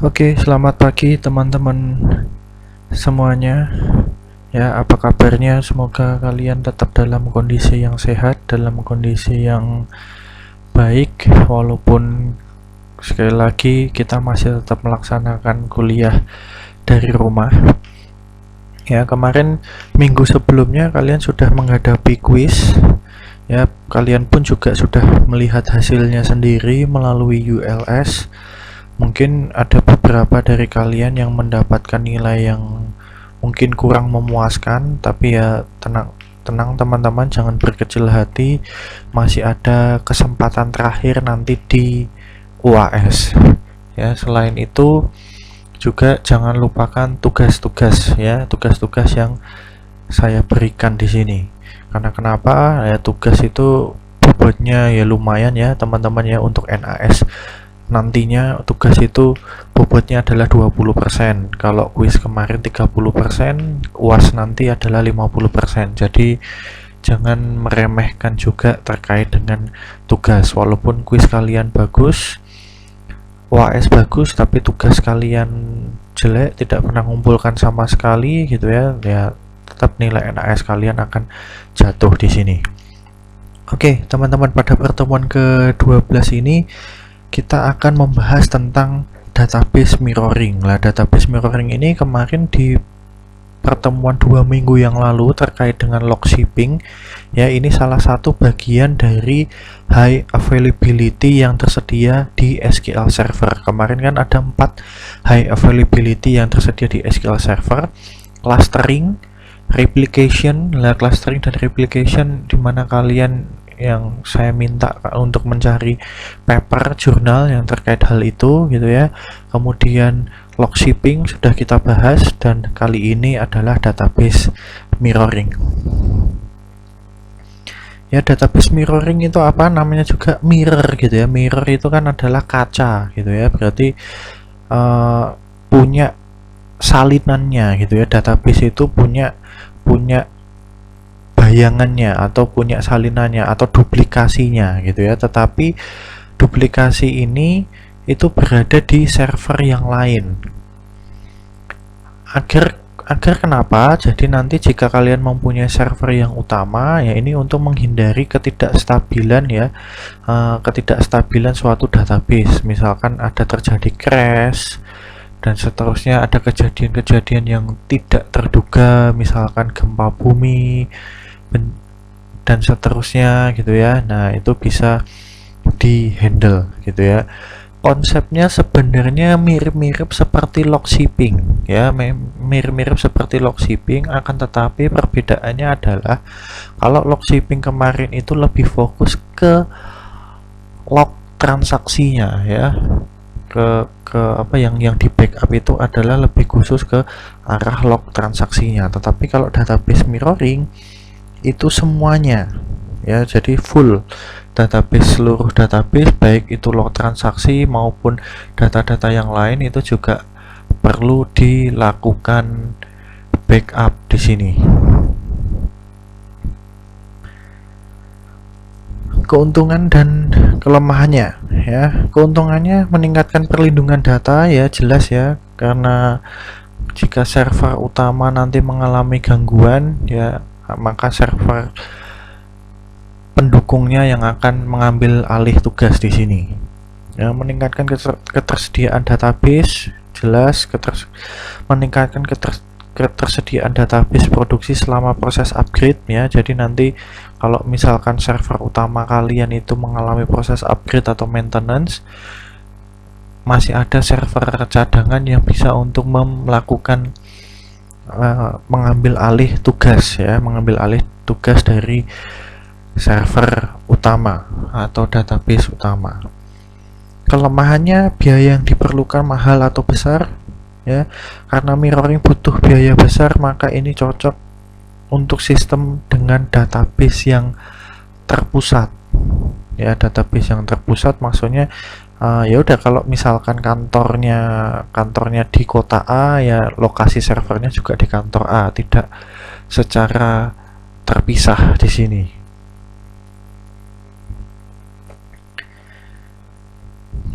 Oke, selamat pagi teman-teman semuanya. Ya, apa kabarnya? Semoga kalian tetap dalam kondisi yang sehat, dalam kondisi yang baik, walaupun sekali lagi kita masih tetap melaksanakan kuliah dari rumah. Ya, kemarin minggu sebelumnya kalian sudah menghadapi kuis. Ya, kalian pun juga sudah melihat hasilnya sendiri melalui ULS. Mungkin ada beberapa dari kalian yang mendapatkan nilai yang mungkin kurang memuaskan, tapi ya tenang teman-teman, jangan berkecil hati, masih ada kesempatan terakhir nanti di UAS. Ya, selain itu juga jangan lupakan tugas-tugas ya, tugas-tugas yang saya berikan di sini. Karena kenapa? Ya, tugas itu bobotnya ya lumayan ya teman-teman ya. Untuk NAS nantinya tugas itu bobotnya adalah 20%. Kalau kuis kemarin 30%, UAS nanti adalah 50%. Jadi jangan meremehkan juga terkait dengan tugas. Walaupun kuis kalian bagus, UAS bagus, tapi tugas kalian jelek, tidak pernah mengumpulkan sama sekali gitu ya, tetap nilai NAS kalian akan jatuh di sini. Oke, teman-teman, pada pertemuan ke-12 ini kita akan membahas tentang database mirroring. Lah, database mirroring ini kemarin di pertemuan 2 minggu yang lalu terkait dengan log shipping ya, ini salah satu bagian dari high availability yang tersedia di SQL Server. Kemarin kan ada 4 high availability yang tersedia di SQL Server: clustering, replication. Lah, clustering dan replication dimana kalian yang saya minta untuk mencari paper jurnal yang terkait hal itu gitu ya. Kemudian log shipping sudah kita bahas, dan kali ini adalah database mirroring. Ya, database mirroring itu apa? Namanya juga mirror gitu ya. Mirror itu kan adalah kaca gitu ya. Berarti punya salinannya gitu ya. Database itu punya bayangannya atau punya salinannya atau duplikasinya gitu ya. Tetapi duplikasi ini itu berada di server yang lain. Agar kenapa? Jadi nanti jika kalian mempunyai server yang utama ya, ini untuk menghindari ketidakstabilan ya, ketidakstabilan suatu database. Misalkan ada terjadi crash dan seterusnya, ada kejadian-kejadian yang tidak terduga, misalkan gempa bumi dan seterusnya gitu ya. Nah, itu bisa di handle gitu ya. Konsepnya sebenarnya mirip-mirip seperti log shipping ya, mirip-mirip seperti log shipping, akan tetapi perbedaannya adalah kalau log shipping kemarin itu lebih fokus ke log transaksinya ya, ke apa yang di backup itu adalah lebih khusus ke arah log transaksinya. Tetapi kalau database mirroring itu semuanya ya, jadi full database, seluruh database baik itu log transaksi maupun data-data yang lain itu juga perlu dilakukan backup di sini. Keuntungan dan kelemahannya ya. Keuntungannya meningkatkan perlindungan data ya, jelas ya, karena jika server utama nanti mengalami gangguan ya, maka server pendukungnya yang akan mengambil alih tugas di sini. Ya, meningkatkan ketersediaan database, jelas, meningkatkan ketersediaan database produksi selama proses upgrade ya. Jadi nanti kalau misalkan server utama kalian itu mengalami proses upgrade atau maintenance, masih ada server cadangan yang bisa untuk melakukan mengambil alih tugas ya, mengambil alih tugas dari server utama atau database utama. Kelemahannya biaya yang diperlukan mahal atau besar ya, karena mirroring butuh biaya besar, maka ini cocok untuk sistem dengan database yang terpusat ya. Database yang terpusat maksudnya ya udah, kalau misalkan kantornya di kota A ya, lokasi servernya juga di kantor A, tidak secara terpisah di sini.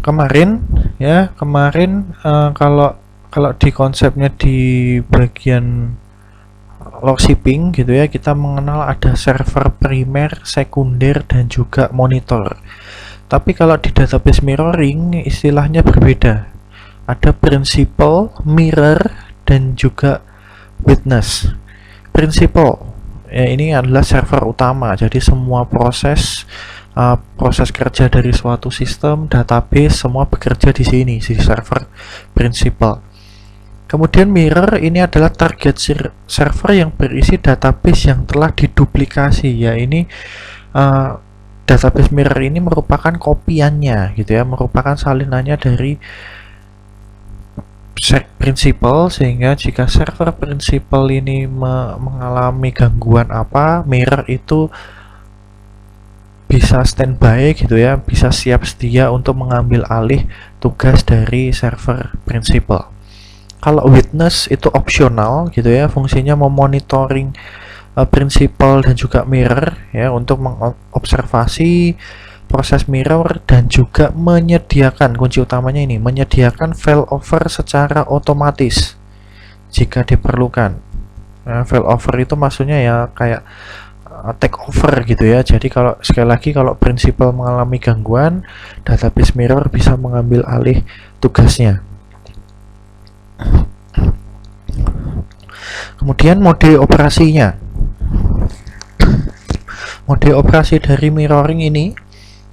kemarin kalau di konsepnya di bagian log shipping gitu ya, kita mengenal ada server primer, sekunder, dan juga monitor. Tapi kalau di database mirroring istilahnya berbeda. Ada principal, mirror, dan juga witness. Principal ya, ini adalah server utama. Jadi semua proses kerja dari suatu sistem database semua bekerja di sini, di server principal. Kemudian mirror ini adalah target server yang berisi database yang telah diduplikasi ya. Ini database mirror ini merupakan kopiannya gitu ya, merupakan salinannya dari principal, sehingga jika server principal ini mengalami gangguan apa, mirror itu bisa standby gitu ya, bisa siap sedia untuk mengambil alih tugas dari server principal. Kalau witness itu opsional gitu ya, fungsinya memonitoring principal dan juga mirror ya, untuk mengobservasi proses mirror dan juga menyediakan, kunci utamanya ini, menyediakan failover secara otomatis jika diperlukan. Nah, failover itu maksudnya ya kayak take over gitu ya. Jadi kalau sekali lagi kalau principal mengalami gangguan, database mirror bisa mengambil alih tugasnya. Kemudian mode operasinya. Mode operasi dari mirroring ini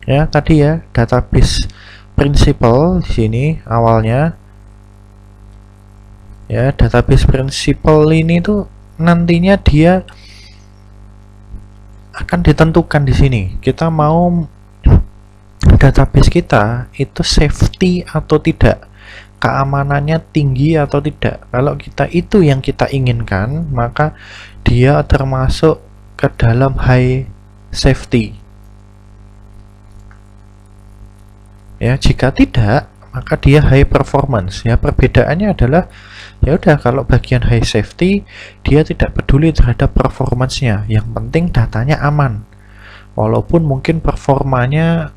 ya, tadi ya, database principal di sini awalnya ya. Database principal ini tuh nantinya dia akan ditentukan di sini. Kita mau database kita itu safety atau tidak, keamanannya tinggi atau tidak. Kalau kita itu yang kita inginkan, maka dia termasuk ke dalam high safety. Ya, jika tidak, maka dia high performance. Ya, perbedaannya adalah ya udah, kalau bagian high safety dia tidak peduli terhadap performance-nya, yang penting datanya aman. Walaupun mungkin performanya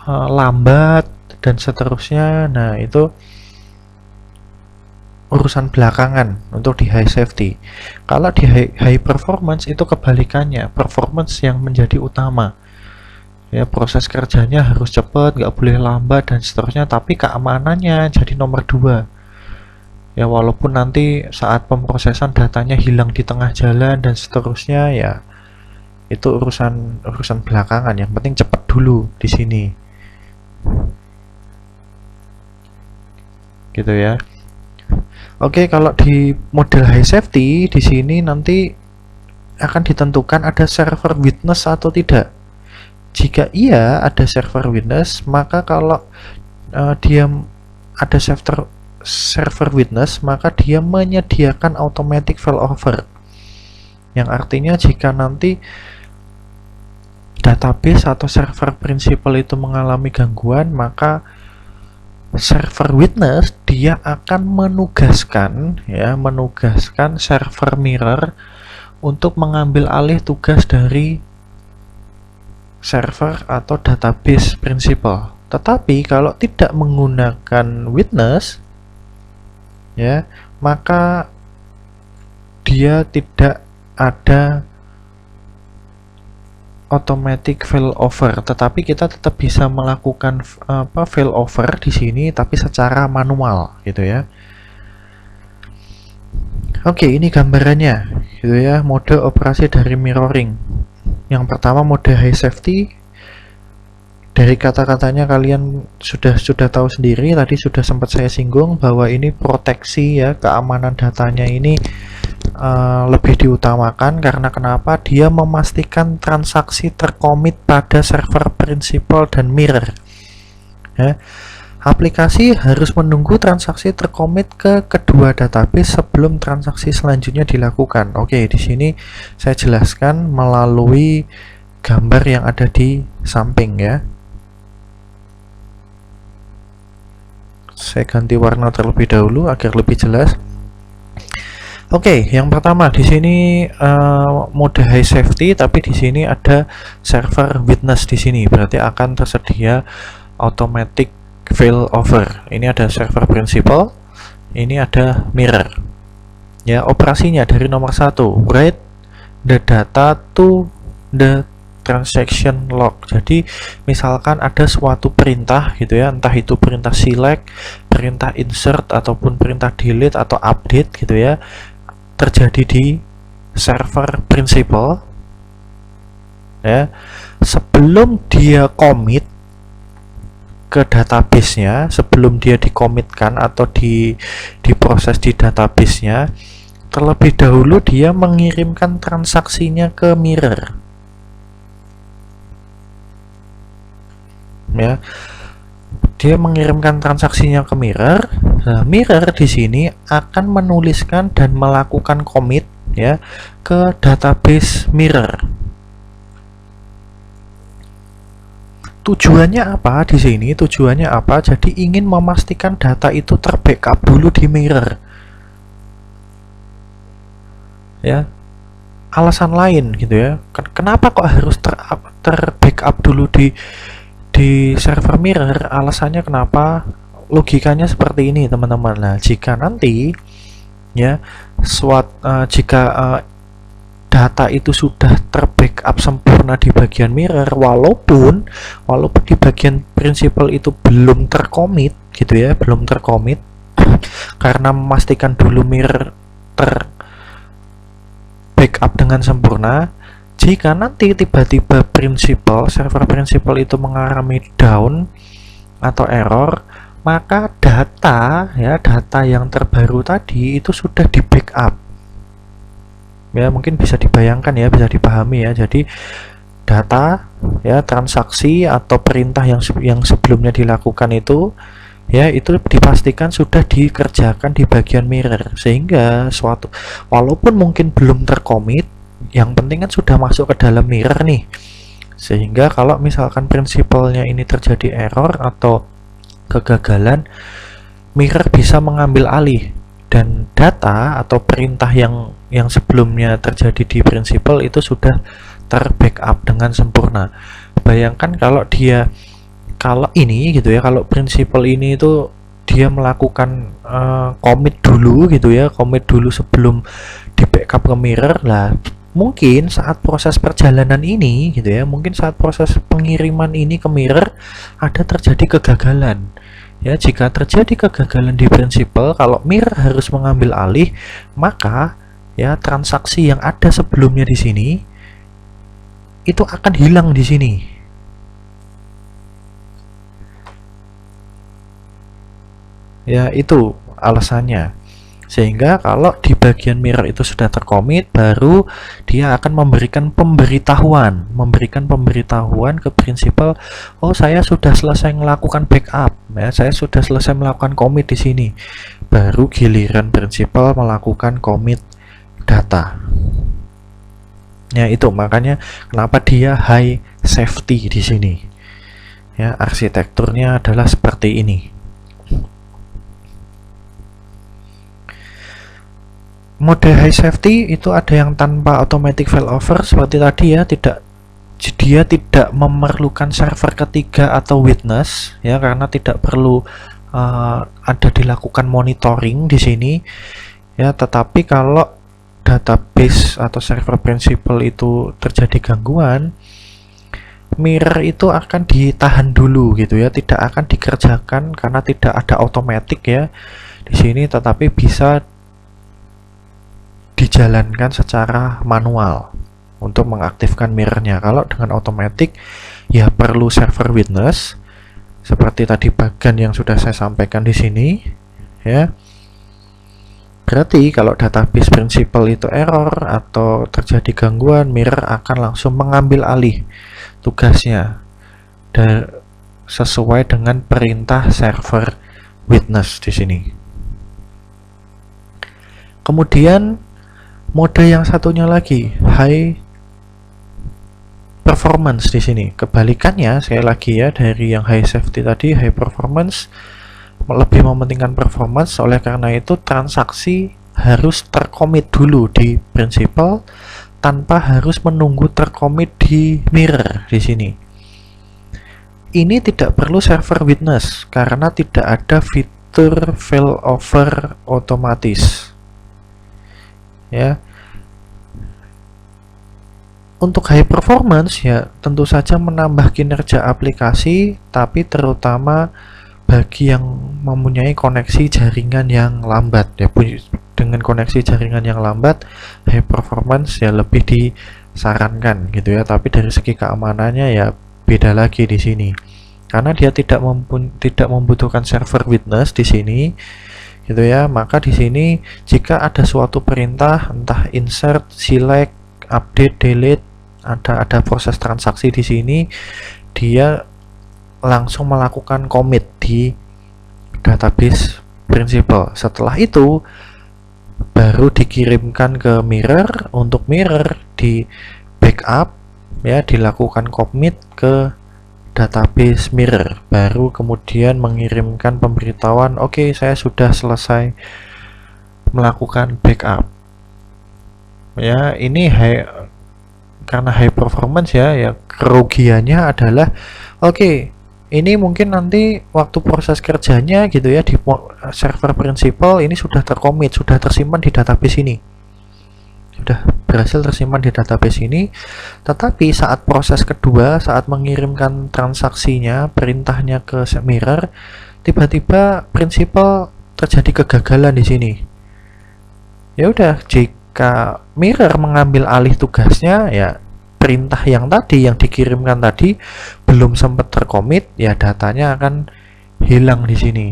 lambat dan seterusnya. Nah, itu urusan belakangan untuk di high safety. Kalau di high performance itu kebalikannya, performance yang menjadi utama. Ya, proses kerjanya harus cepat, nggak boleh lambat dan seterusnya, tapi keamanannya jadi nomor 2. Ya, walaupun nanti saat pemrosesan datanya hilang di tengah jalan dan seterusnya, ya itu urusan belakangan. Yang penting cepat dulu di sini. Gitu ya. Oke, kalau di model high safety di sini nanti akan ditentukan ada server witness atau tidak. Jika iya ada server witness, maka kalau dia ada server witness, maka dia menyediakan automatic failover. Yang artinya jika nanti database atau server principal itu mengalami gangguan, maka server witness dia akan menugaskan server mirror untuk mengambil alih tugas dari server atau database principal. Tetapi kalau tidak menggunakan witness ya, maka dia tidak ada automatic failover, tetapi kita tetap bisa melakukan failover di sini tapi secara manual gitu ya. Oke, ini gambarannya gitu ya, mode operasi dari mirroring. Yang pertama mode high safety. Dari kata-katanya kalian sudah tahu sendiri, tadi sudah sempat saya singgung bahwa ini proteksi ya, keamanan datanya ini lebih diutamakan. Karena kenapa? Dia memastikan transaksi terkomit pada server principal dan mirror ya. Aplikasi harus menunggu transaksi terkomit ke kedua database sebelum transaksi selanjutnya dilakukan. Oke, di sini saya jelaskan melalui gambar yang ada di samping ya. Saya ganti warna terlebih dahulu agar lebih jelas. Oke, yang pertama di sini mode high safety, tapi di sini ada server witness di sini, berarti akan tersedia automatic failover. Ini ada server principal, ini ada mirror. Ya, operasinya dari nomor 1, write the data to the transaction log. Jadi misalkan ada suatu perintah gitu ya, entah itu perintah select, perintah insert ataupun perintah delete atau update gitu ya, terjadi di server principal ya. Sebelum dia commit ke database-nya, sebelum dia dikomitkan atau diproses di database-nya, terlebih dahulu dia mengirimkan transaksinya ke mirror. Ya, dia mengirimkan transaksinya ke mirror. Nah, mirror di sini akan menuliskan dan melakukan commit ya ke database mirror. Tujuannya apa di sini? Tujuannya apa? Jadi ingin memastikan data itu terbackup dulu di mirror. Ya, alasan lain gitu ya. Kenapa kok harus terbackup dulu di server mirror? Alasannya kenapa? Logikanya seperti ini teman-teman. Nah, jika nanti ya jika data itu sudah terbackup sempurna di bagian mirror, walaupun di bagian principal itu belum tercommit gitu ya, belum tercommit karena memastikan dulu mirror backup dengan sempurna. Jika nanti tiba-tiba server principal itu mengalami down atau error, maka data yang terbaru tadi itu sudah di backup. Ya, mungkin bisa dibayangkan ya, bisa dipahami ya. Jadi data ya, transaksi atau perintah yang sebelumnya dilakukan itu ya, itu dipastikan sudah dikerjakan di bagian mirror, sehingga walaupun mungkin belum tercommit, yang penting kan sudah masuk ke dalam mirror nih, sehingga kalau misalkan prinsipalnya ini terjadi error atau kegagalan, mirror bisa mengambil alih dan data atau perintah yang sebelumnya terjadi di prinsipal itu sudah terbackup dengan sempurna. Bayangkan kalau ini gitu ya, kalau prinsipal ini itu dia melakukan commit dulu gitu ya, commit dulu sebelum di backup ke mirror lah. Mungkin saat proses perjalanan ini gitu ya, mungkin saat proses pengiriman ini ke mirror ada terjadi kegagalan. Ya, jika terjadi kegagalan di prinsipal, kalau mirror harus mengambil alih, maka ya transaksi yang ada sebelumnya di sini itu akan hilang di sini. Ya, itu alasannya. Sehingga kalau di bagian mirror itu sudah tercommit, baru dia akan memberikan pemberitahuan ke prinsipal, oh saya sudah selesai melakukan backup ya, saya sudah selesai melakukan commit di sini. Baru giliran prinsipal melakukan commit data. Ya, itu makanya kenapa dia high safety di sini. Ya, arsitekturnya adalah seperti ini. Mode high safety itu ada yang tanpa automatic failover seperti tadi ya, dia tidak memerlukan server ketiga atau witness ya, karena tidak perlu ada dilakukan monitoring di sini ya. Tetapi kalau database atau server principal itu terjadi gangguan, mirror itu akan ditahan dulu gitu ya, tidak akan dikerjakan karena tidak ada automatic ya di sini, tetapi bisa dijalankan secara manual untuk mengaktifkan mirrornya. Kalau dengan automatic ya perlu server witness seperti tadi bagian yang sudah saya sampaikan di sini ya. Berarti kalau database principal itu error atau terjadi gangguan, mirror akan langsung mengambil alih tugasnya dan sesuai dengan perintah server witness di sini. Kemudian mode yang satunya lagi high performance di sini. Kebalikannya sekali lagi ya, dari yang high safety tadi, high performance lebih mementingkan performance. Oleh karena itu transaksi harus tercommit dulu di principal tanpa harus menunggu tercommit di mirror di sini. ini tidak perlu server witness karena tidak ada fitur failover otomatis. Ya. Untuk high performance ya tentu saja menambah kinerja aplikasi, tapi terutama bagi yang mempunyai koneksi jaringan yang lambat ya. Dengan koneksi jaringan yang lambat, high performance ya lebih disarankan gitu ya. Tapi dari segi keamanannya ya beda lagi di sini. Karena dia tidak membutuhkan server witness di sini gitu ya. Maka di sini jika ada suatu perintah entah insert, select, update, delete, ada proses transaksi di sini, dia langsung melakukan commit di database principal. Setelah itu baru dikirimkan ke mirror. Untuk mirror di backup ya, dilakukan commit ke database mirror, baru kemudian mengirimkan pemberitahuan oke, saya sudah selesai melakukan backup. Ya, ini karena high performance ya kerugiannya adalah oke, ini mungkin nanti waktu proses kerjanya gitu ya di server principal ini sudah tercommit, sudah tersimpan di database ini, sudah berhasil tersimpan di database ini, tetapi saat proses kedua, saat mengirimkan transaksinya, perintahnya ke mirror, tiba-tiba principal terjadi kegagalan di sini. Ya udah, jika mirror mengambil alih tugasnya, ya perintah yang tadi yang dikirimkan tadi belum sempat terkomit, ya datanya akan hilang di sini.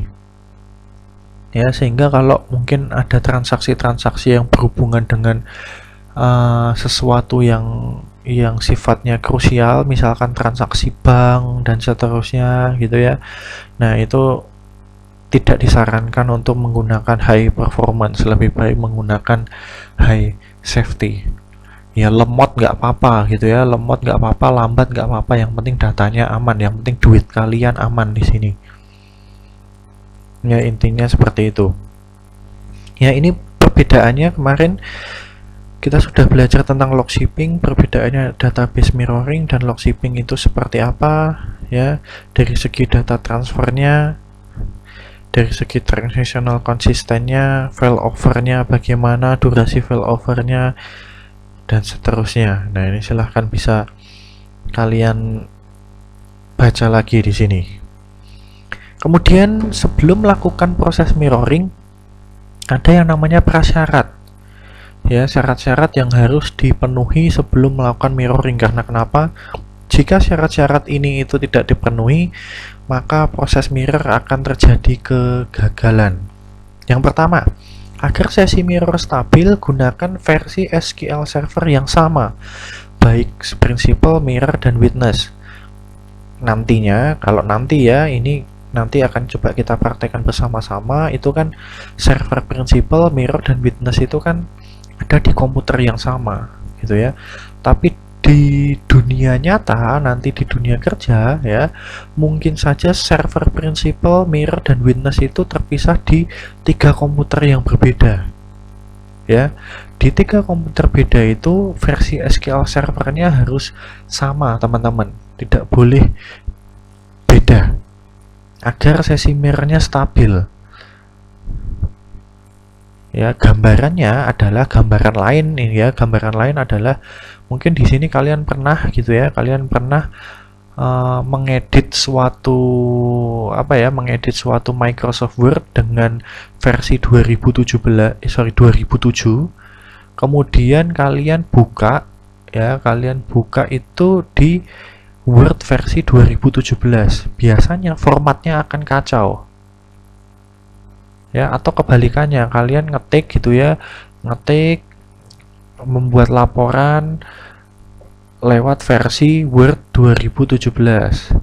Ya, sehingga kalau mungkin ada transaksi-transaksi yang berhubungan dengan sesuatu yang sifatnya krusial, misalkan transaksi bank dan seterusnya gitu ya. Nah, itu tidak disarankan untuk menggunakan high performance, lebih baik menggunakan high safety. Ya lemot nggak apa-apa gitu ya, lemot nggak apa-apa, lambat nggak apa-apa, yang penting datanya aman, yang penting duit kalian aman di sini. Ya intinya seperti itu. Ya ini perbedaannya, kemarin kita sudah belajar tentang log shipping, perbedaannya database mirroring dan log shipping itu seperti apa ya, dari segi data transfernya, dari segi transactional konsistennya, failovernya bagaimana, durasi failovernya dan seterusnya. Nah, ini silahkan bisa kalian baca lagi di sini. Kemudian sebelum melakukan proses mirroring ada yang namanya prasyarat. Ya, syarat-syarat yang harus dipenuhi sebelum melakukan mirroring. Karena kenapa? Jika syarat-syarat ini itu tidak dipenuhi, maka proses mirror akan terjadi kegagalan. Yang pertama, agar sesi mirror stabil, gunakan versi SQL Server yang sama, baik principal, mirror, dan witness. Nantinya, kalau nanti ya, ini nanti akan coba kita praktekkan bersama-sama, itu kan server principal, mirror, dan witness itu kan ada di komputer yang sama, gitu ya. Tapi di dunia nyata, nanti di dunia kerja ya, mungkin saja server principal, mirror, dan witness itu terpisah di 3 komputer yang berbeda ya. Di 3 komputer beda itu versi SQL servernya harus sama teman-teman, tidak boleh beda agar sesi mirrornya stabil ya. Gambarannya adalah gambaran lain ini ya, gambaran lain adalah mungkin di sini kalian pernah gitu ya, kalian pernah mengedit suatu mengedit suatu Microsoft Word dengan versi 2007. Kemudian kalian buka ya, kalian buka itu di Word versi 2017. Biasanya formatnya akan kacau. Ya, atau kebalikannya, kalian ngetik gitu ya, ngetik membuat laporan lewat versi Word 2017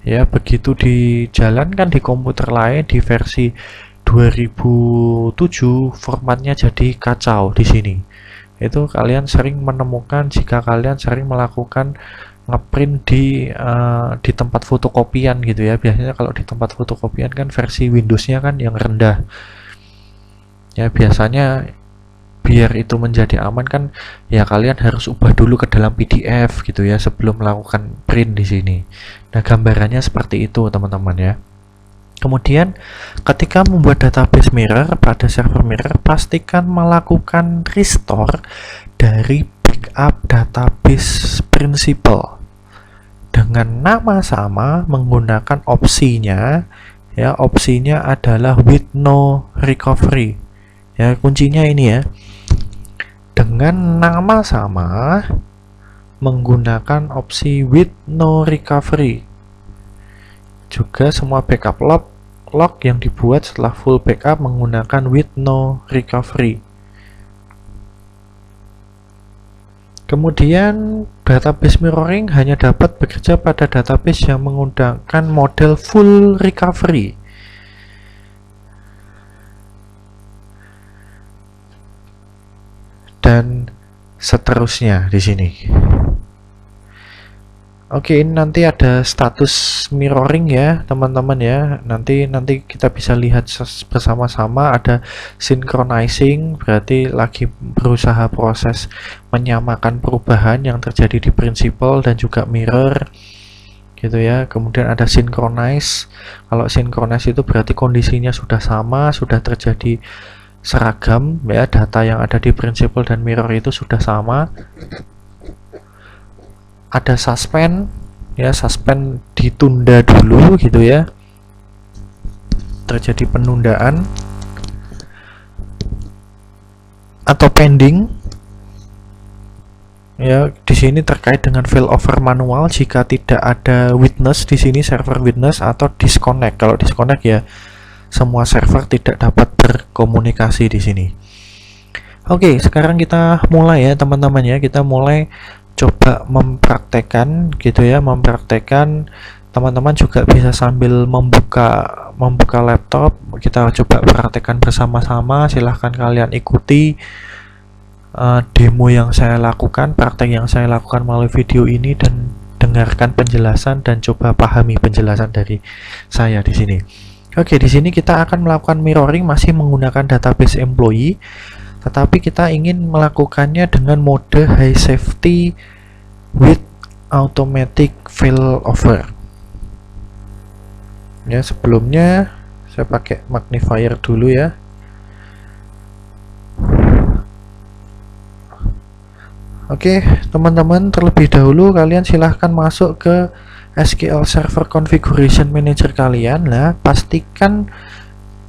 ya, begitu dijalankan di komputer lain di versi 2007 formatnya jadi kacau di sini. Itu kalian sering menemukan jika kalian sering melakukan ngeprint di tempat fotokopian gitu ya. Biasanya kalau di tempat fotokopian kan versi Windows-nya kan yang rendah ya, biasanya biar itu menjadi aman kan ya kalian harus ubah dulu ke dalam PDF gitu ya sebelum melakukan print di sini. Nah, gambarannya seperti itu teman-teman ya. Kemudian ketika membuat database mirror pada server mirror, pastikan melakukan restore dari backup database principal dengan nama sama menggunakan opsinya ya. Opsinya adalah with no recovery ya, kuncinya ini ya, dengan nama sama menggunakan opsi with no recovery. Juga semua backup log yang dibuat setelah full backup menggunakan with no recovery. Kemudian database mirroring hanya dapat bekerja pada database yang menggunakan model full recovery. Dan seterusnya di sini. Oke, ini nanti ada status mirroring ya teman-teman ya. Nanti kita bisa lihat bersama-sama. Ada synchronizing, berarti lagi berusaha proses menyamakan perubahan yang terjadi di principal dan juga mirror gitu ya. Kemudian ada synchronize. Kalau synchronize itu berarti kondisinya sudah sama, sudah terjadi seragam ya, data yang ada di principal dan mirror itu sudah sama. Ada suspend ya, suspend ditunda dulu gitu ya, terjadi penundaan. Atau pending ya, di sini terkait dengan failover manual jika tidak ada witness di sini, server witness, atau disconnect. Kalau disconnect ya semua server tidak dapat berkomunikasi di sini. Oke, sekarang kita mulai ya teman-teman ya, kita mulai coba mempraktekkan gitu ya, mempraktekkan. Teman-teman juga bisa sambil membuka laptop, kita coba praktekkan bersama-sama. Silahkan kalian ikuti demo yang saya lakukan, praktek yang saya lakukan melalui video ini, dan dengarkan penjelasan dan coba pahami penjelasan dari saya di sini. Oke, di sini kita akan melakukan mirroring masih menggunakan database employee, tetapi kita ingin melakukannya dengan mode high safety with automatic failover. Ya, sebelumnya saya pakai magnifier dulu ya. Oke, teman-teman, terlebih dahulu kalian silahkan masuk ke SQL Server Configuration Manager kalian. Nah, pastikan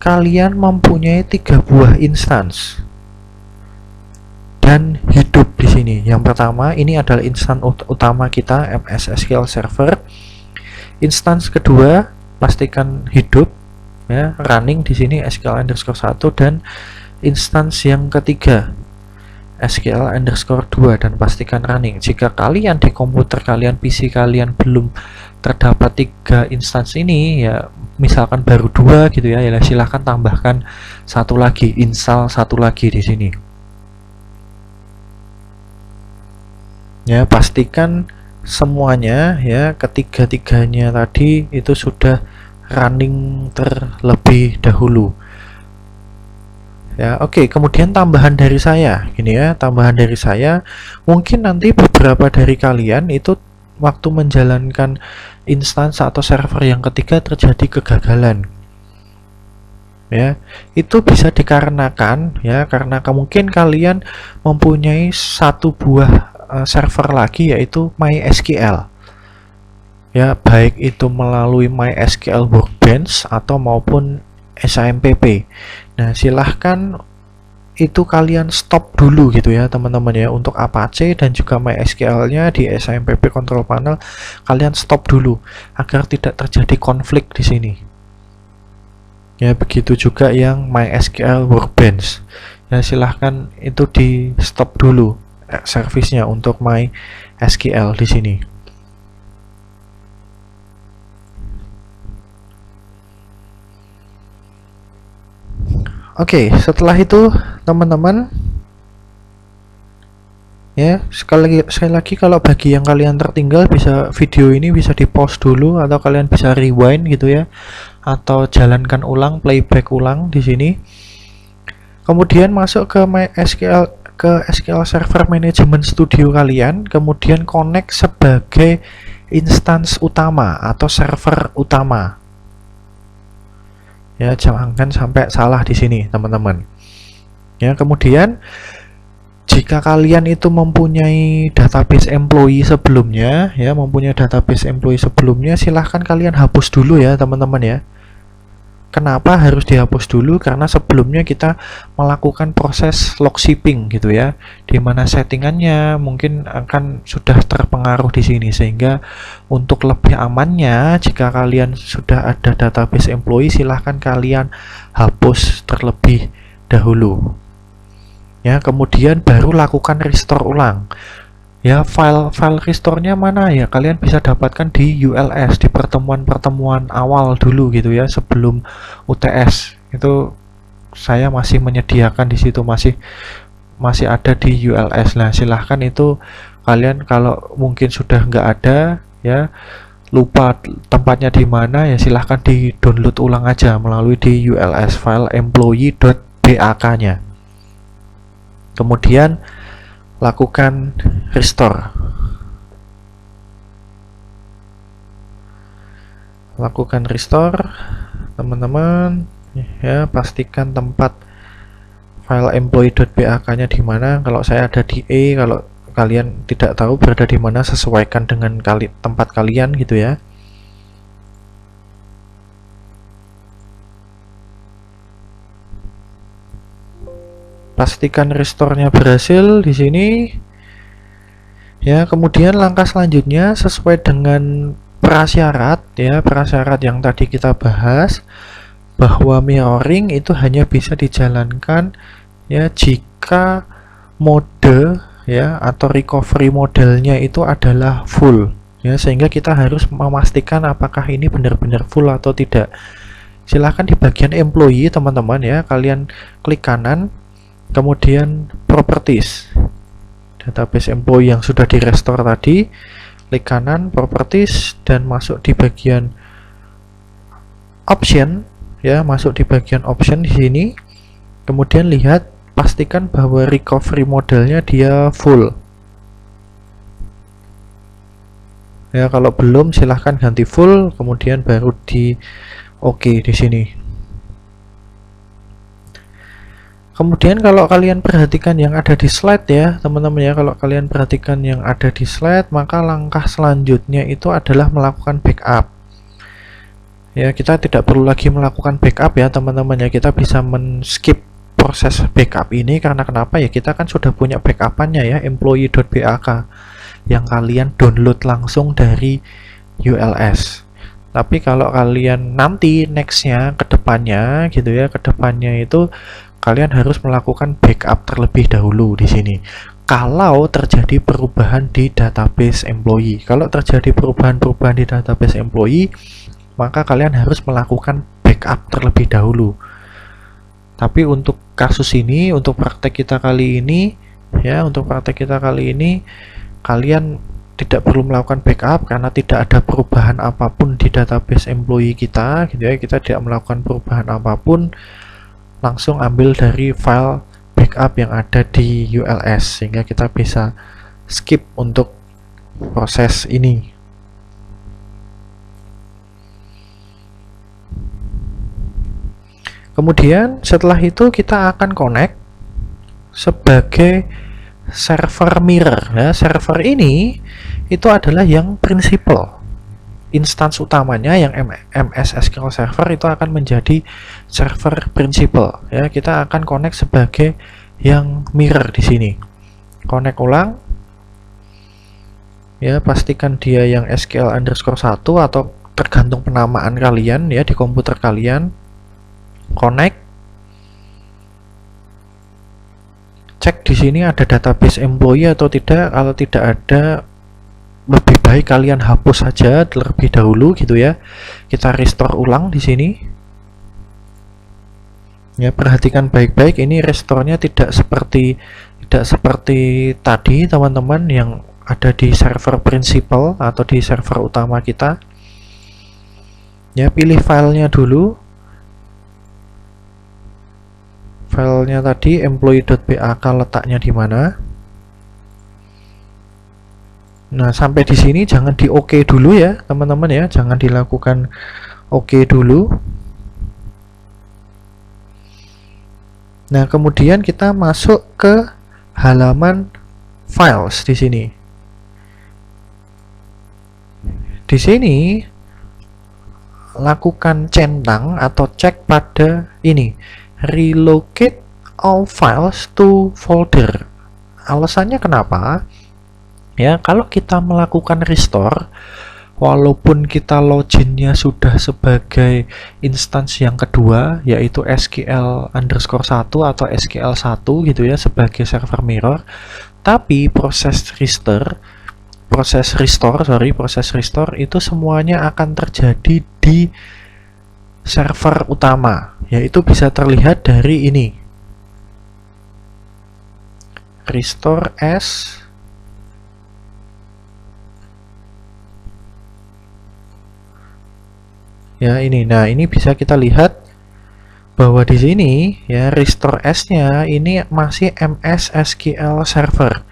kalian mempunyai 3 buah instance dan hidup di sini. Yang pertama ini adalah instance utama kita, MS SQL Server. Instance kedua pastikan hidup ya, running di sini SQL_1, dan instance yang ketiga SQL_2 dan pastikan running. Jika kalian di komputer kalian, PC kalian belum terdapat 3 instance ini ya, misalkan baru 2 gitu ya, silahkan tambahkan satu lagi, install satu lagi di sini. Ya, pastikan semuanya ya, ketiga-tiganya tadi itu sudah running terlebih dahulu. Ya, oke. Kemudian tambahan dari saya, gini ya, tambahan dari saya, mungkin nanti beberapa dari kalian itu waktu menjalankan instansi atau server yang ketiga terjadi kegagalan. Ya, itu bisa dikarenakan ya, karena mungkin kalian mempunyai satu buah server lagi, yaitu MySQL. Ya, baik itu melalui MySQL Workbench atau maupun SAMPP. Nah, silahkan itu kalian stop dulu gitu ya teman-teman ya, untuk Apache dan juga MySQL-nya di SAMPP Control Panel kalian stop dulu agar tidak terjadi konflik di sini. Ya, begitu juga yang MySQL Workbench. Ya, silahkan itu di stop dulu servisnya untuk MySQL di sini. Oke, setelah itu teman-teman ya, sekali lagi kalau bagi yang kalian tertinggal, bisa video ini bisa di pause dulu atau kalian bisa rewind gitu ya, atau jalankan ulang, playback ulang di sini. Kemudian masuk ke MySQL, ke SQL Server Management Studio kalian, kemudian connect sebagai instance utama atau server utama. Ya, jangan sampai salah di sini, teman-teman. Ya, kemudian jika kalian itu mempunyai database employee sebelumnya, ya, silahkan kalian hapus dulu ya, teman-teman ya. Kenapa harus dihapus dulu? Karena sebelumnya kita melakukan proses log shipping gitu ya, dimana settingannya mungkin akan sudah terpengaruh di sini, sehingga untuk lebih amannya jika kalian sudah ada database employee, silahkan kalian hapus terlebih dahulu. Ya, kemudian baru lakukan restore ulang. Ya, file restore-nya mana ya? Kalian bisa dapatkan di ULS, di pertemuan-pertemuan awal dulu gitu ya, sebelum UTS. Itu saya masih menyediakan di situ, masih ada di ULS. Nah, silahkan itu kalian kalau mungkin sudah nggak ada ya, lupa tempatnya di mana ya, silahkan di download ulang aja melalui di ULS file employee.bak-nya. Kemudian lakukan restore. Lakukan restore, teman-teman. Ya, pastikan tempat file employee.bak-nya di mana. Kalau saya ada di E, kalau kalian tidak tahu berada di mana, sesuaikan dengan tempat kalian gitu ya. Pastikan restore-nya berhasil di sini. Ya, kemudian langkah selanjutnya sesuai dengan prasyarat ya, prasyarat yang tadi kita bahas, bahwa mirroring itu hanya bisa dijalankan ya jika mode ya atau recovery modelnya itu adalah full ya, sehingga kita harus memastikan apakah ini benar-benar full atau tidak. Silahkan di bagian employee, teman-teman ya, kalian klik kanan, kemudian properties, database employee yang sudah di restore tadi, klik kanan properties dan masuk di bagian option ya, masuk di bagian option di sini. Kemudian lihat, pastikan bahwa recovery modelnya dia full ya. Kalau belum, silahkan ganti full, kemudian baru di oke di sini. Kemudian kalau kalian perhatikan yang ada di slide ya, teman-teman ya, kalau kalian perhatikan yang ada di slide, maka langkah selanjutnya itu adalah melakukan backup. Ya, kita tidak perlu lagi melakukan backup ya, teman-teman ya. Kita bisa men-skip proses backup ini karena kenapa ya? Kita kan sudah punya backupannya ya, employee.bak yang kalian download langsung dari ULS. Tapi kalau kalian nanti nextnya ke depannya gitu ya, ke depannya itu kalian harus melakukan backup terlebih dahulu di sini. Kalau terjadi perubahan di database employee, kalau terjadi perubahan-perubahan di database employee, maka kalian harus melakukan backup terlebih dahulu. Tapi untuk kasus ini, untuk praktek kita kali ini, ya, kalian tidak perlu melakukan backup karena tidak ada perubahan apapun di database employee kita, gitu ya. Kita tidak melakukan perubahan apapun. Langsung ambil dari file backup yang ada di ULS, sehingga kita bisa skip untuk proses ini. Kemudian setelah itu kita akan connect sebagai server mirror ya. Server ini itu adalah yang prinsipal, instance utamanya yang MS SQL Server itu akan menjadi server prinsipal ya. Kita akan connect sebagai yang mirror di sini. Connect ulang ya, pastikan dia yang SQL_1 atau tergantung penamaan kalian ya di komputer kalian. Connect, cek di sini ada database employee atau tidak. Kalau tidak ada, lebih baik kalian hapus saja terlebih dahulu gitu ya. Kita restore ulang di sini. Ya, perhatikan baik-baik, ini restore-nya tidak seperti tadi teman-teman yang ada di server prinsipal atau di server utama kita. Ya, pilih filenya dulu. Filenya tadi employee.bak letaknya di mana? Nah, sampai di sini jangan di oke dulu ya, teman-teman ya, jangan dilakukan oke dulu. Nah, kemudian kita masuk ke halaman files di sini. Di sini lakukan centang atau cek pada ini, relocate all files to folder. Alasannya kenapa? Ya, kalau kita melakukan restore, walaupun kita loginnya sudah sebagai instansi yang kedua, yaitu SQL_1 atau SQL1 gitu ya, sebagai server mirror, tapi proses restore itu semuanya akan terjadi di server utama, yaitu bisa terlihat dari ini, restore as ya ini. Nah, ini bisa kita lihat bahwa di sini ya restore as-nya ini masih MS SQL server,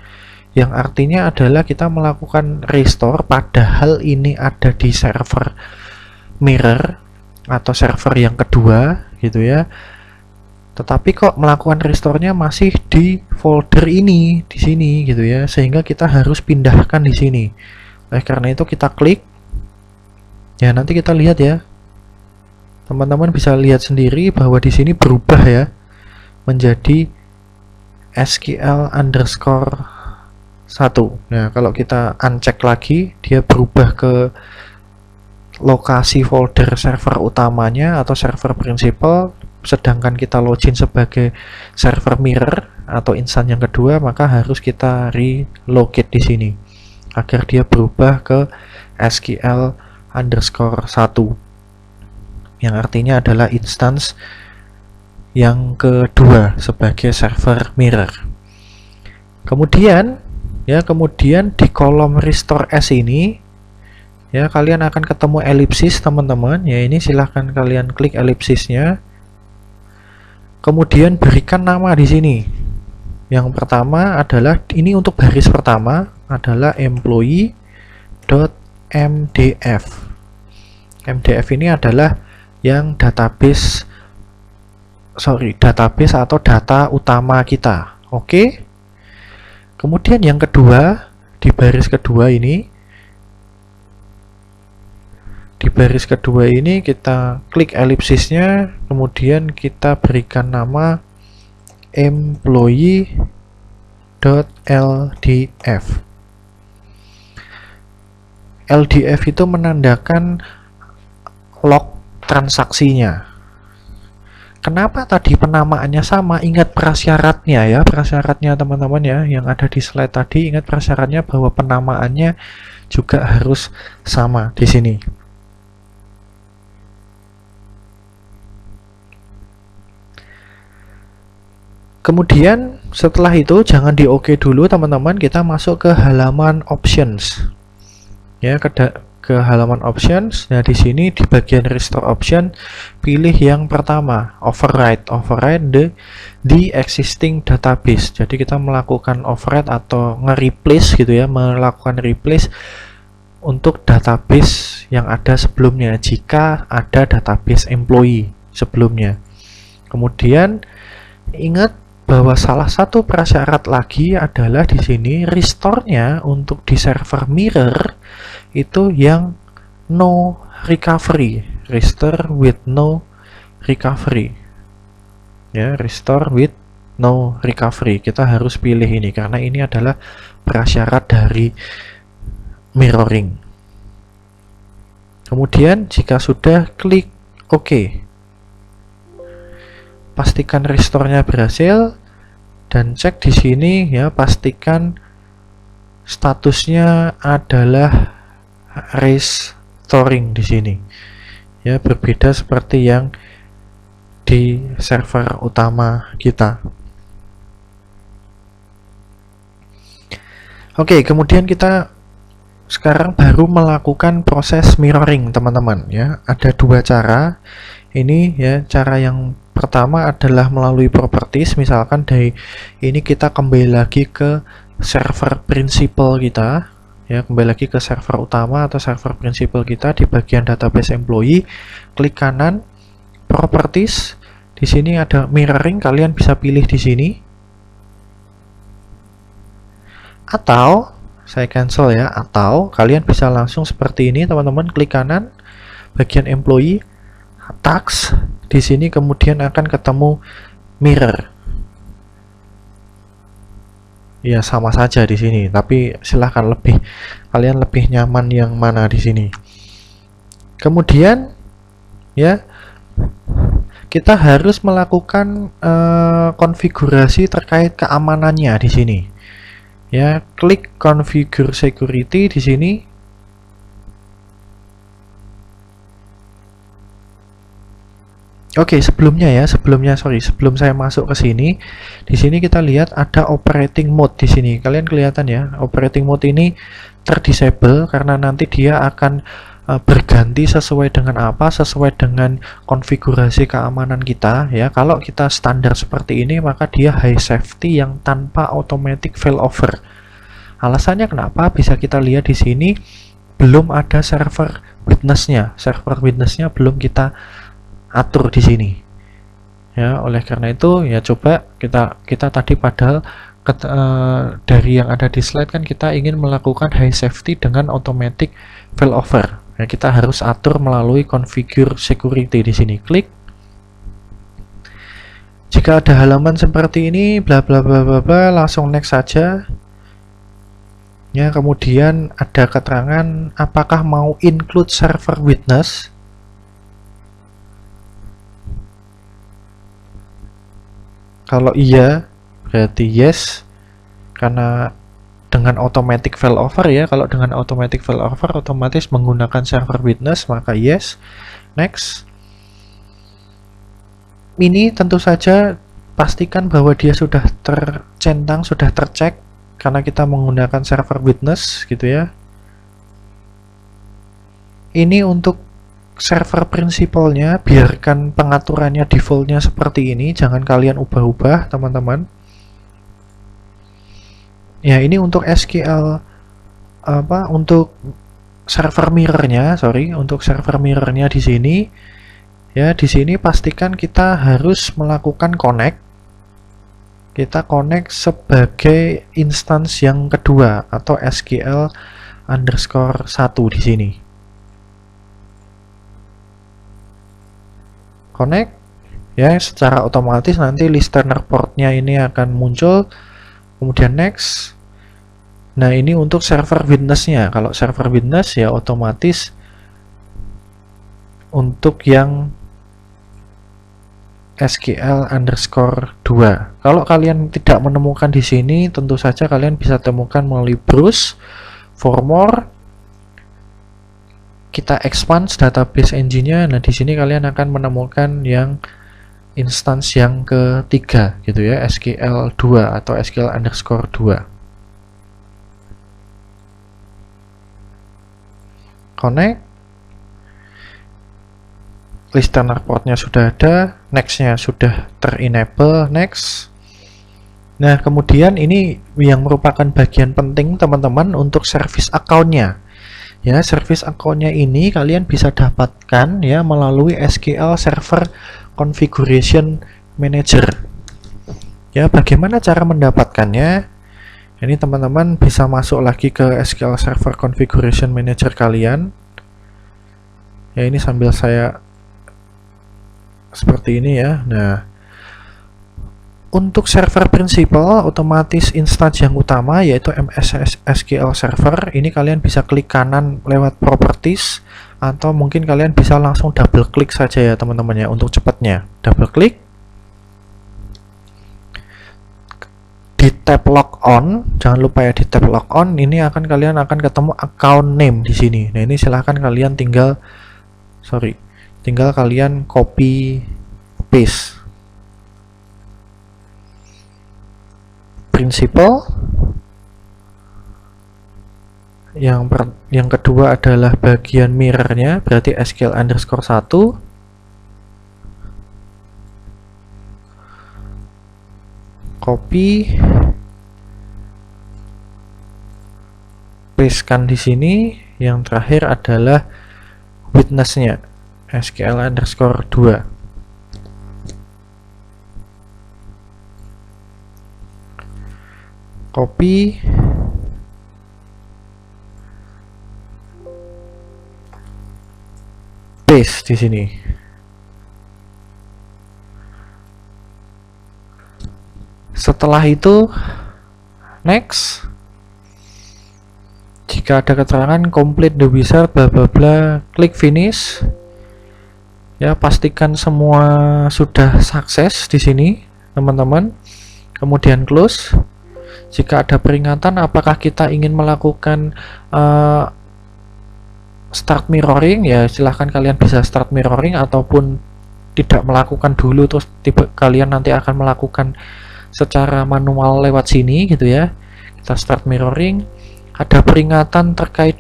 yang artinya adalah kita melakukan restore padahal ini ada di server mirror atau server yang kedua gitu ya. Tetapi kok melakukan restore-nya masih di folder ini di sini gitu ya, sehingga kita harus pindahkan di sini. Karena itu kita klik. Ya, nanti kita lihat ya. Teman-teman bisa lihat sendiri bahwa di sini berubah ya menjadi SQL_1. Nah, kalau kita uncheck lagi, dia berubah ke lokasi folder server utamanya atau server principal, sedangkan kita login sebagai server mirror atau insan yang kedua, maka harus kita relocate di sini agar dia berubah ke SQL_1, yang artinya adalah instance yang kedua sebagai server mirror. Kemudian di kolom restore as ini ya, kalian akan ketemu elipsis teman-teman ya. Ini silahkan kalian klik elipsisnya, kemudian berikan nama di sini. Yang pertama adalah ini, untuk baris pertama adalah employee.mdf. MDF ini adalah yang database atau data utama kita. Oke. Kemudian yang kedua, di baris kedua ini, kita klik elipsisnya, kemudian kita berikan nama employee.ldf. LDF itu menandakan log transaksinya. Kenapa tadi penamaannya sama? Ingat prasyaratnya ya, prasyaratnya teman-teman ya, yang ada di slide tadi. Ingat prasyaratnya bahwa penamaannya juga harus sama di sini. Kemudian setelah itu jangan di oke dulu teman-teman, kita masuk ke halaman options. Ya, ke halaman options. Nah, di sini di bagian restore option, pilih yang pertama, override the existing database. Jadi kita melakukan override atau nge-replace gitu ya, melakukan replace untuk database yang ada sebelumnya jika ada database employee sebelumnya. Kemudian ingat bahwa salah satu prasyarat lagi adalah di sini restore-nya untuk di server mirror itu yang no recovery, restore with no recovery. Ya, restore with no recovery. Kita harus pilih ini karena ini adalah prasyarat dari mirroring. Kemudian jika sudah, klik OK. Pastikan restore-nya berhasil dan cek di sini ya, pastikan statusnya adalah restoring di sini. Ya, berbeda seperti yang di server utama kita. Oke, kemudian kita sekarang baru melakukan proses mirroring teman-teman ya. Ada dua cara. Ini ya, cara yang pertama adalah melalui properties. Misalkan dari ini kita kembali lagi ke server principal kita. Ya, kembali lagi ke server utama atau server prinsipal kita di bagian database employee, klik kanan, properties. Di sini ada mirroring, kalian bisa pilih di sini. Atau saya cancel ya, atau kalian bisa langsung seperti ini, teman-teman, klik kanan, bagian employee, tax. Di sini kemudian akan ketemu mirror. Ya sama saja di sini, tapi silahkan kalian lebih nyaman yang mana di sini. Kemudian ya kita harus melakukan konfigurasi terkait keamanannya di sini. Ya, klik configure security di sini. Oke, sebelum saya masuk ke sini, di sini kita lihat ada operating mode di sini. Kalian kelihatan ya, operating mode ini terdisable karena nanti dia akan berganti sesuai dengan apa? Sesuai dengan konfigurasi keamanan kita ya. Kalau kita standar seperti ini, maka dia high safety yang tanpa automatic failover. Alasannya kenapa? Bisa kita lihat di sini belum ada server witness-nya. Server witness-nya belum kita atur di sini. Ya, oleh karena itu ya coba kita tadi padahal dari yang ada di slide kan kita ingin melakukan high safety dengan automatic failover. Ya, kita harus atur melalui configure security di sini. Klik. Jika ada halaman seperti ini, bla bla bla bla bla, langsung next saja. Ya, kemudian ada keterangan apakah mau include server witness. Kalau iya, berarti yes, karena dengan automatic failover ya. Kalau dengan automatic failover otomatis menggunakan server witness, maka yes. Next. Ini tentu saja pastikan bahwa dia sudah tercentang, sudah tercek karena kita menggunakan server witness gitu ya. Ini untuk server prinsipalnya, biarkan pengaturannya defaultnya seperti ini, jangan kalian ubah-ubah teman-teman. Ya, ini untuk SQL untuk server mirrornya, untuk server mirrornya di sini. Ya, di sini pastikan kita harus melakukan connect. Kita connect sebagai instance yang kedua atau SQL_1 di sini. Connect ya, secara otomatis nanti listener portnya ini akan muncul. Kemudian next. Nah, ini untuk server witness-nya. Kalau server witness ya otomatis untuk yang SQL_2. Kalau kalian tidak menemukan di sini, tentu saja kalian bisa temukan melalui browse for more. Kita expand database engine-nya. Nah, di sini kalian akan menemukan yang instance yang ketiga gitu ya, SQL2 atau SQL_2. Connect. Listener portnya sudah ada, next-nya sudah ter-enable, next. Nah, kemudian ini yang merupakan bagian penting teman-teman untuk service account-nya. Ya, service account-nya ini kalian bisa dapatkan ya melalui SQL Server Configuration Manager. Ya, bagaimana cara mendapatkannya? Ini teman-teman bisa masuk lagi ke SQL Server Configuration Manager kalian. Ya, ini sambil saya seperti ini ya. Nah, untuk server prinsipal otomatis instance yang utama yaitu MS SQL Server, ini kalian bisa klik kanan lewat properties atau mungkin kalian bisa langsung double klik saja ya teman-teman ya untuk cepatnya. Double klik di tab log on, jangan lupa ya di tab log on ini kalian akan ketemu account name di sini. Nah, ini silahkan kalian tinggal kalian copy paste. Prinsipal yang kedua adalah bagian mirrornya, berarti SQL_1. Copy pastekan di sini. Yang terakhir adalah witnessnya, SQL_2. Copy, paste di sini. Setelah itu next. Jika ada keterangan complete the wizard bla bla bla, klik finish. Ya, pastikan semua sudah sukses di sini, teman-teman. Kemudian close. Jika ada peringatan apakah kita ingin melakukan start mirroring, ya silahkan kalian bisa start mirroring ataupun tidak melakukan dulu terus kalian nanti akan melakukan secara manual lewat sini gitu ya. Kita start mirroring. Ada peringatan terkait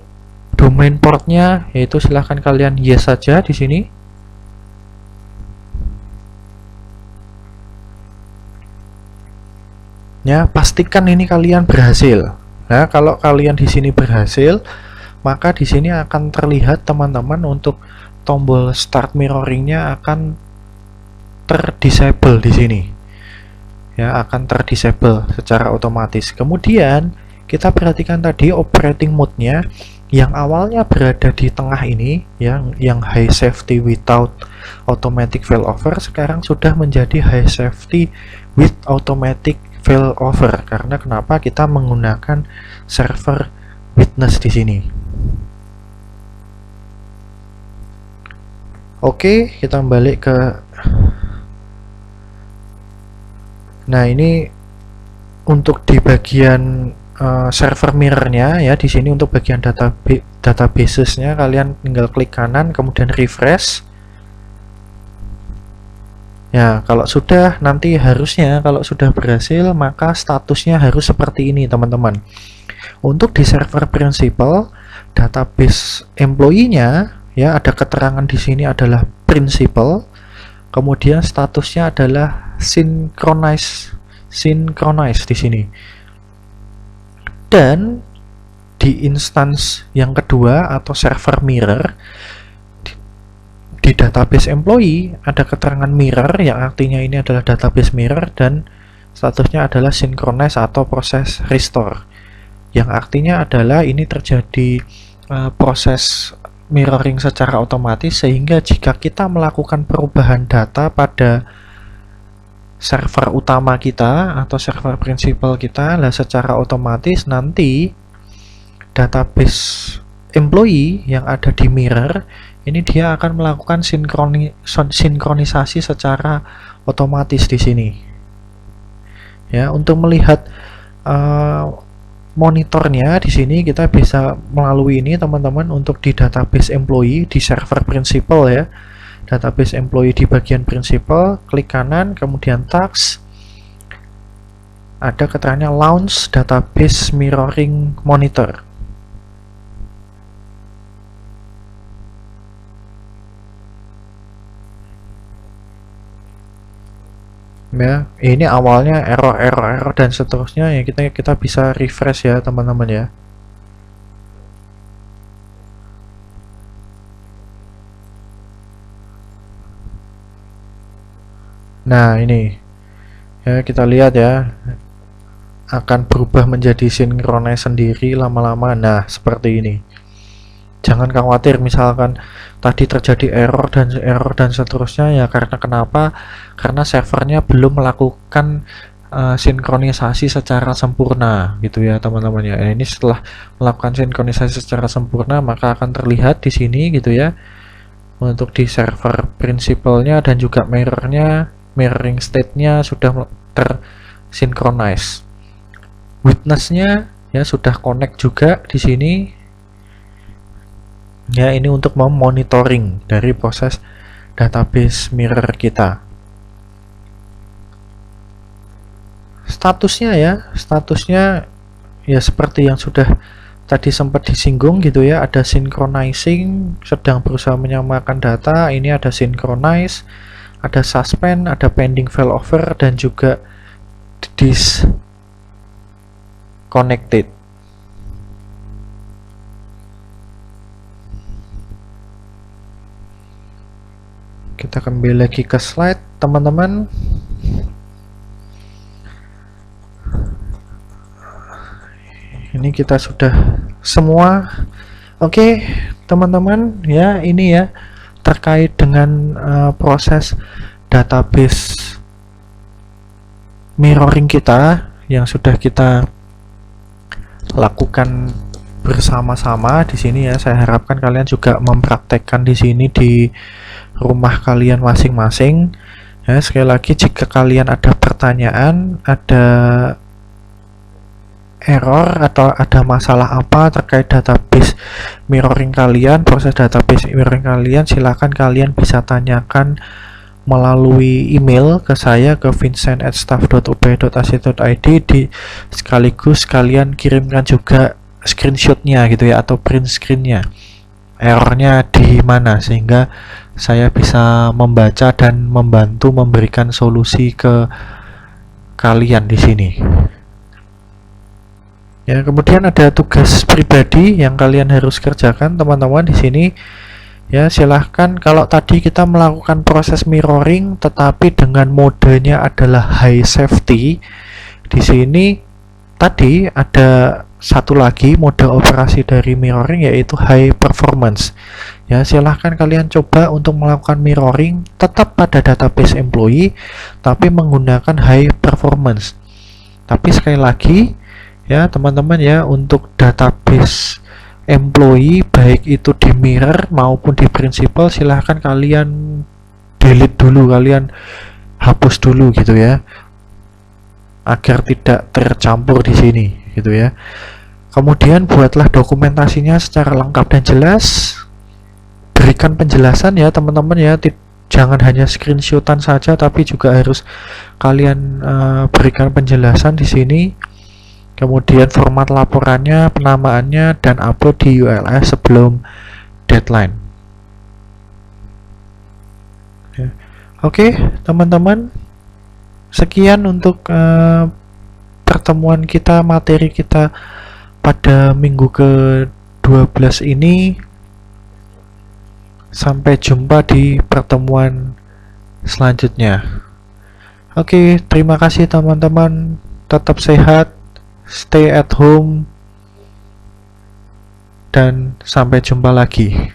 domain portnya, yaitu silahkan kalian yes saja di sini. Ya, pastikan ini kalian berhasil. Nah, kalau kalian di sini berhasil, maka di sini akan terlihat teman-teman untuk tombol start mirroringnya akan terdisable di sini. Ya, akan terdisable secara otomatis. Kemudian kita perhatikan tadi operating mode-nya yang awalnya berada di tengah ini, yang high safety without automatic failover, sekarang sudah menjadi high safety with automatic failover. Karena kenapa? Kita menggunakan server witness di sini. Oke, kita balik ke. Nah, ini untuk di bagian server mirrornya ya. Di sini untuk bagian databasesnya kalian tinggal klik kanan kemudian refresh. Ya, kalau sudah nanti harusnya kalau sudah berhasil maka statusnya harus seperti ini teman-teman. Untuk di server principal database employee-nya ya ada keterangan di sini adalah principal. Kemudian statusnya adalah synchronize di sini. Dan di instance yang kedua atau server mirror di database employee ada keterangan mirror yang artinya ini adalah database mirror dan statusnya adalah synchronize atau proses restore yang artinya adalah ini terjadi proses mirroring secara otomatis sehingga jika kita melakukan perubahan data pada server utama kita atau server principal kita lah secara otomatis nanti database employee yang ada di mirror ini dia akan melakukan sinkronisasi secara otomatis di sini. Ya, untuk melihat monitornya di sini kita bisa melalui ini teman-teman untuk di database employee di server principal ya. Database employee di bagian principal, klik kanan kemudian task. Ada keterangannya launch database mirroring monitor. Ya, ini awalnya error dan seterusnya ya kita bisa refresh ya teman-teman ya. Nah, ini ya kita lihat ya akan berubah menjadi synchronize sendiri lama-lama. Nah, seperti ini. Jangan khawatir misalkan tadi terjadi error dan seterusnya ya karena kenapa? Karena servernya belum melakukan sinkronisasi secara sempurna gitu ya teman-teman ya. Ini setelah melakukan sinkronisasi secara sempurna maka akan terlihat di sini gitu ya. Untuk di server principalnya dan juga mirrornya, mirroring state-nya sudah tersinkronize. Witness-nya ya sudah connect juga di sini. Ya, ini untuk memonitoring dari proses database mirror kita. Statusnya ya seperti yang sudah tadi sempat disinggung gitu ya, ada synchronizing, sedang berusaha menyamakan data, ini ada synchronize, ada suspend, ada pending failover dan juga disconnected. Kita kembali lagi ke slide, teman-teman. Ini kita sudah semua. Oke, teman-teman, ya ini ya terkait dengan proses database mirroring kita yang sudah kita lakukan bersama-sama di sini ya. Saya harapkan kalian juga mempraktekkan di sini di rumah kalian masing-masing. Ya, sekali lagi jika kalian ada pertanyaan, ada error atau ada masalah apa terkait database mirroring kalian, proses database mirroring kalian, silakan kalian bisa tanyakan melalui email ke saya, ke vincent@staff.up.ac.id, di sekaligus kalian kirimkan juga screenshotnya gitu ya, atau print screennya, errornya di mana, sehingga saya bisa membaca dan membantu memberikan solusi ke kalian di sini. Ya, kemudian ada tugas pribadi yang kalian harus kerjakan, teman-teman, di sini. Ya, silahkan, kalau tadi kita melakukan proses mirroring tetapi dengan modenya adalah high safety, di sini tadi ada satu lagi mode operasi dari mirroring, yaitu high performance. Ya, silahkan kalian coba untuk melakukan mirroring tetap pada database employee tapi menggunakan high performance. Tapi sekali lagi ya teman-teman ya, untuk database employee baik itu di mirror maupun di principal, silahkan kalian delete dulu, kalian hapus dulu gitu ya, agar tidak tercampur di sini gitu ya. Kemudian buatlah dokumentasinya secara lengkap dan jelas, berikan penjelasan ya teman-teman ya, jangan hanya screenshotan saja tapi juga harus kalian berikan penjelasan di sini. Kemudian format laporannya, penamaannya, dan upload di ULS sebelum deadline. Ya. Oke, teman-teman, sekian untuk pertemuan kita, materi kita pada minggu ke-12 ini. Sampai jumpa di pertemuan selanjutnya. Oke, terima kasih teman-teman, tetap sehat, stay at home, dan sampai jumpa lagi.